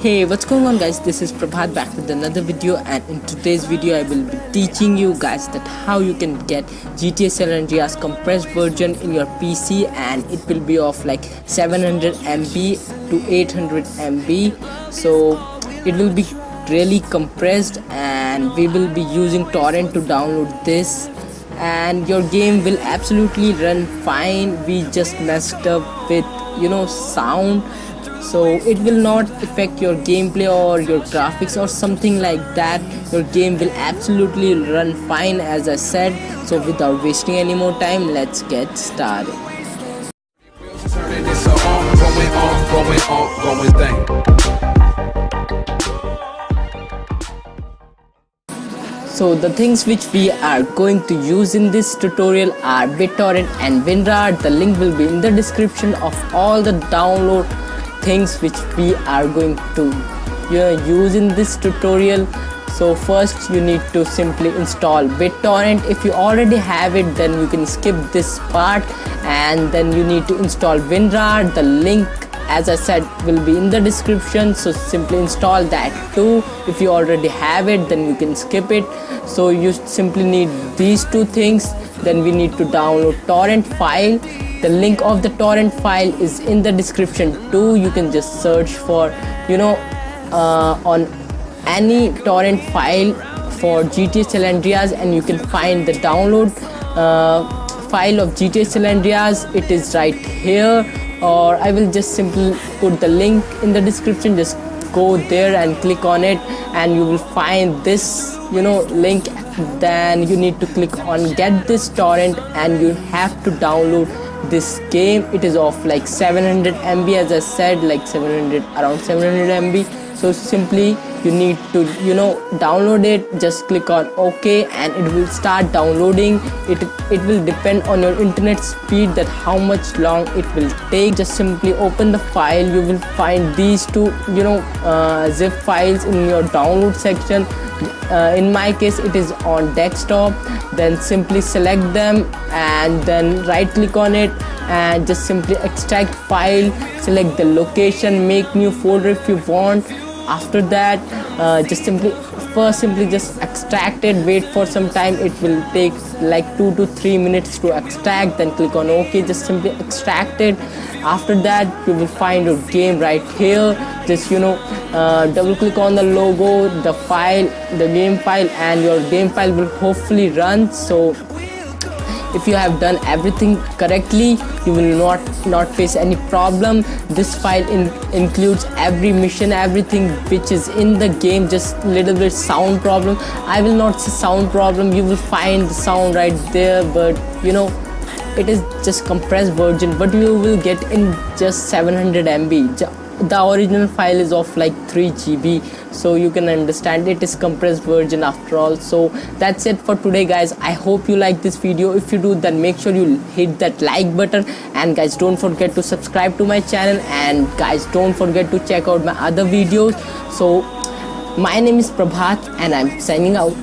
Hey, what's going on guys? This is Prabhat back with another video, and in today's video I will be teaching you guys that how you can get GTA San Andreas compressed version in your PC, and it will be of like 700 MB to 800 MB. So it will be really compressed and we will be using torrent to download this, and your game will absolutely run fine. We just messed up with sound, so it will not affect your gameplay or your graphics or something like that. Your game will absolutely run fine, as I said. So without wasting any more time, let's get started. So the things which we are going to use in this tutorial are Bitorrent and WinRar. The link will be in the description of all the download things which we are going to use in this tutorial. So first you need to simply install Bitorrent. If you already have it, then you can skip this part, and then you need to install WinRar. The link, as I said, will be in the description, so simply install that too. If you already have it, then you can skip it. So you simply need these two things. Then we need to download torrent file. The link of the torrent file is in the description too. You can just search for on any torrent file for GTA San Andreas, and you can find the download file of GTA San Andreas. It is right here, or I will just simply put the link in the description. Just go there and click on it, and you will find this link. Then you need to click on get this torrent, and you have to download this game. It is of like 700 MB, as I said, like around 700 MB. So simply you need to download it. Just click on OK, and it will start downloading. It will depend on your internet speed that how much long it will take. Just simply open the file. You will find these two zip files in your download section. In my case it is on desktop. Then simply select them, and then right click on it, and just simply extract file. Select the location, make new folder if you want. After that, just simply just extract it. Wait for some time. It will take like 2 to 3 minutes to extract. Then click on OK. Just simply extract it. After that, you will find your game right here. Just double click on the logo, the file, the game file, and your game file will hopefully run. So if you have done everything correctly, you will not face any problem. This file includes every mission, everything which is in the game. Just little bit sound problem. I will not say sound problem. You will find the sound right there, but it is just compressed version, but you will get in just 700 MB. The original file is of like 3 GB, so you can understand it is compressed version after all. So that's it for today guys. I hope you like this video. If you do, then make sure you hit that like button, and guys don't forget to subscribe to my channel, and guys don't forget to check out my other videos. So my name is Prabhat, and I'm signing out.